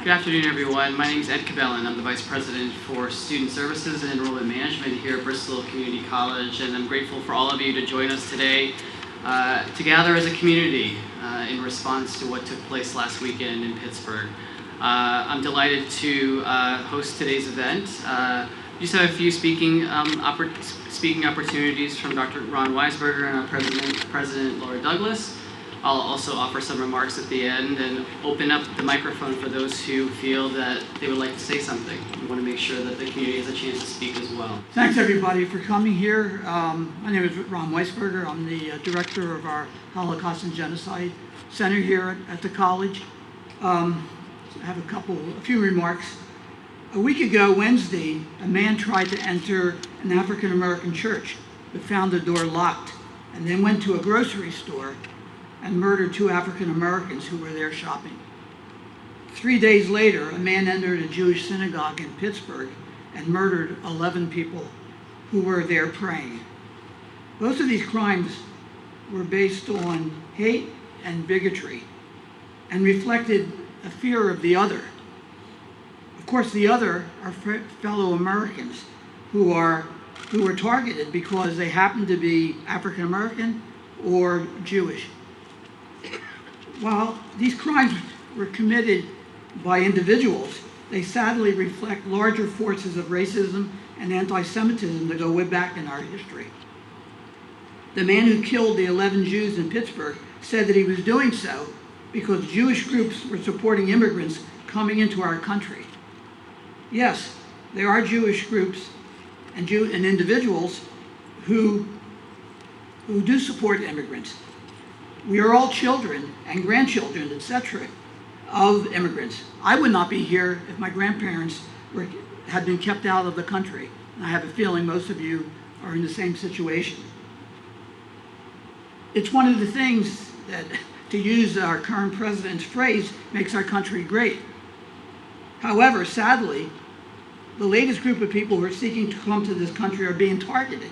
Good afternoon, everyone. My name is Ed Cabellin. I'm the Vice President for Student Services and Enrollment Management here at Bristol Community College, and I'm grateful for all of you to join us today to gather as a community in response to what took place last weekend in Pittsburgh. I'm delighted to host today's event. We just have a few speaking opportunities from Dr. Ron Weisberger and our President Laura Douglas. I'll also offer some remarks at the end and open up the microphone for those who feel that they would like to say something. We want to make sure that the community has a chance to speak as well. Thanks everybody for coming here. My name is Ron Weisberger. I'm the director of our Holocaust and Genocide Center here at the college. I have a few remarks. A week ago, Wednesday, a man tried to enter an African American church but found the door locked and then went to a grocery store and murdered 2 African Americans who were there shopping. 3 days later, a man entered a Jewish synagogue in Pittsburgh and murdered 11 people who were there praying. Both of these crimes were based on hate and bigotry and reflected a fear of the other. Of course, the other are fellow Americans who were targeted because they happen to be African American or Jewish. While these crimes were committed by individuals, they sadly reflect larger forces of racism and anti-Semitism that go way back in our history. The man who killed the 11 Jews in Pittsburgh said that he was doing so because Jewish groups were supporting immigrants coming into our country. Yes, there are Jewish groups and individuals who do support immigrants. We are all children and grandchildren, etc., of immigrants. I would not be here if my grandparents had been kept out of the country. And I have a feeling most of you are in the same situation. It's one of the things that, to use our current president's phrase, makes our country great. However, sadly, the latest group of people who are seeking to come to this country are being targeted,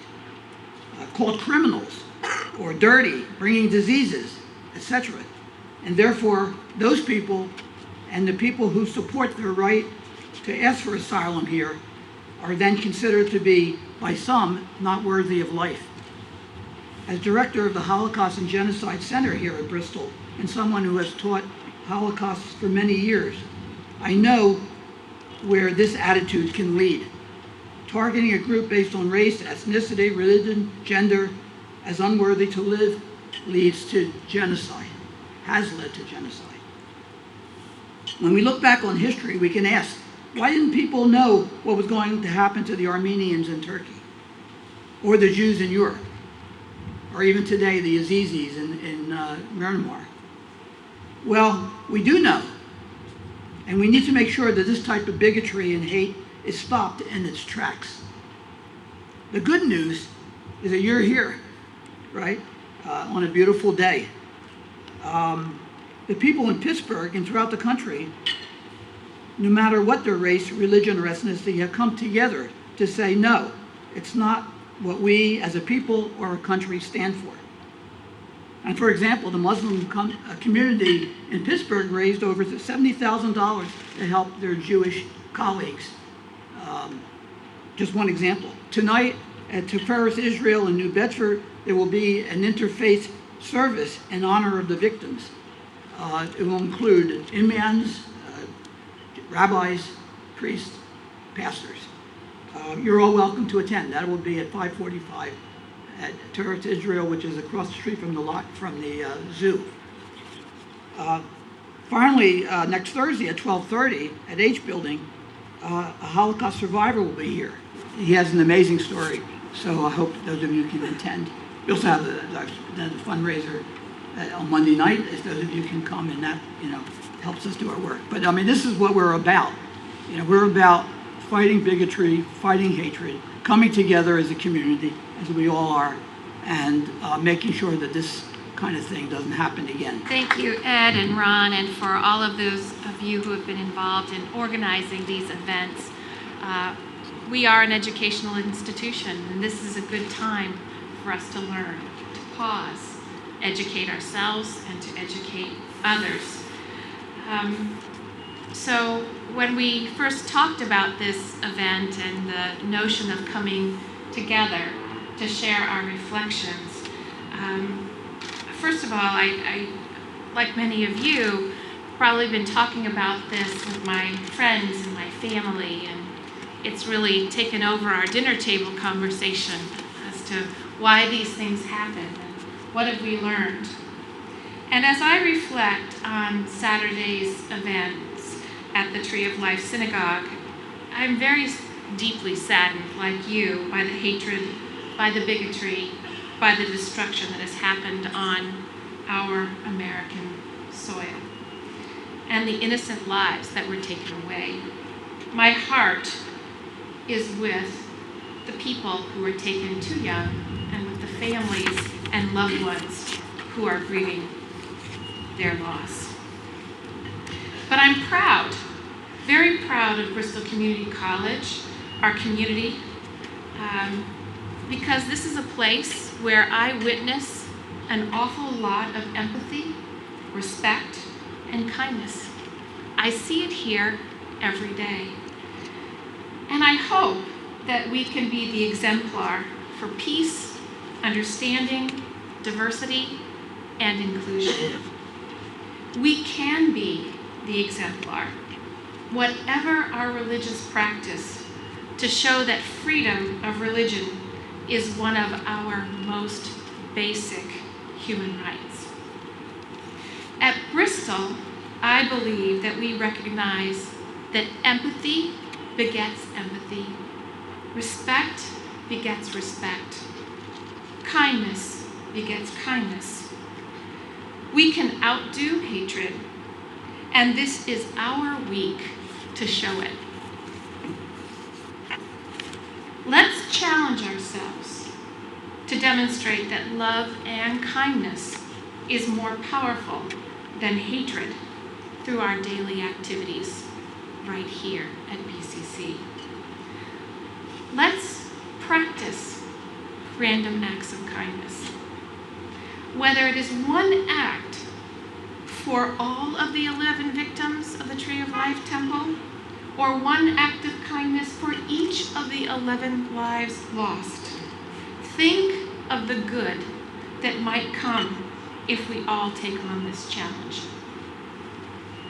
called criminals, or dirty, bringing diseases, etc. And therefore, those people and the people who support their right to ask for asylum here are then considered to be, by some, not worthy of life. As director of the Holocaust and Genocide Center here at Bristol, and someone who has taught Holocaust for many years, I know where this attitude can lead. Targeting a group based on race, ethnicity, religion, gender, as unworthy to live leads to genocide, has led to genocide. When we look back on history, we can ask, why didn't people know what was going to happen to the Armenians in Turkey, or the Jews in Europe, or even today the Yazidis in Myanmar? Well, we do know, and we need to make sure that this type of bigotry and hate is stopped in its tracks. The good news is that you're here, right, on a beautiful day. The people in Pittsburgh and throughout the country, no matter what their race, religion, or ethnicity, have come together to say, no, it's not what we as a people or a country stand for. And for example, the Muslim community in Pittsburgh raised over $70,000 to help their Jewish colleagues. Just one example. Tonight at Tifereth Israel in New Bedford, there will be an interfaith service in honor of the victims. It will include imams, rabbis, priests, pastors. You're all welcome to attend. That will be at 5:45 at Tifereth Israel, which is across the street from the zoo. Finally, next Thursday at 12:30 at H Building, a Holocaust survivor will be here. He has an amazing story, so I hope those of you can attend. We also have the fundraiser on Monday night, if those of you can come, and that helps us do our work. But I mean, this is what we're about. We're about fighting bigotry, fighting hatred, coming together as a community, as we all are, and making sure that this kind of thing doesn't happen again. Thank you, Ed and Ron, and for all of those of you who have been involved in organizing these events. We are an educational institution, and this is a good time for us to learn, to pause, educate ourselves, and to educate others. So when we first talked about this event and the notion of coming together to share our reflections, first of all, I, like many of you, probably been talking about this with my friends and my family, and it's really taken over our dinner table conversation as to why these things happen and what have we learned. And as I reflect on Saturday's events at the Tree of Life Synagogue, I'm very deeply saddened, like you, by the hatred, by the bigotry, by the destruction that has happened on our American soil, and the innocent lives that were taken away. My heart is with the people who were taken too young and with the families and loved ones who are grieving their loss. But I'm proud, very proud of Bristol Community College, our community, because this is a place where I witness an awful lot of empathy, respect, and kindness. I see it here every day. And I hope that we can be the exemplar for peace, understanding, diversity, and inclusion. We can be the exemplar, whatever our religious practice, to show that freedom of religion is one of our most basic human rights. At Bristol, I believe that we recognize that empathy begets empathy, respect begets respect, kindness begets kindness. We can outdo hatred, and this is our week to show it. Let's challenge ourselves to demonstrate that love and kindness is more powerful than hatred through our daily activities right here at BCC. Let's practice random acts of kindness. Whether it is one act for all of the 11 victims of the Tree of Life Temple, or one act of kindness for each of the 11 lives lost. Think of the good that might come if we all take on this challenge.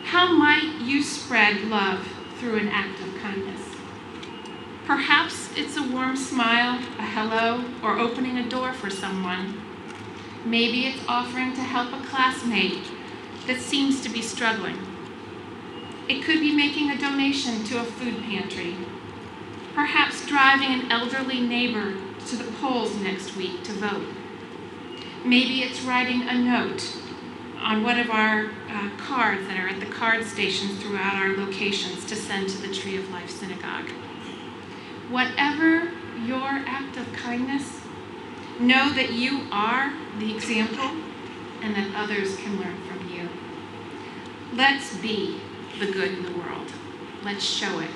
How might you spread love through an act of kindness? Perhaps it's a warm smile, a hello, or opening a door for someone. Maybe it's offering to help a classmate that seems to be struggling. It could be making a donation to a food pantry. Perhaps driving an elderly neighbor to the polls next week to vote. Maybe it's writing a note on one of our cards that are at the card stations throughout our locations to send to the Tree of Life Synagogue. Whatever your act of kindness, know that you are the example and that others can learn from you. Let's be the good in the world. Let's show it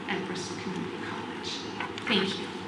at Bristol Community College. Thank you.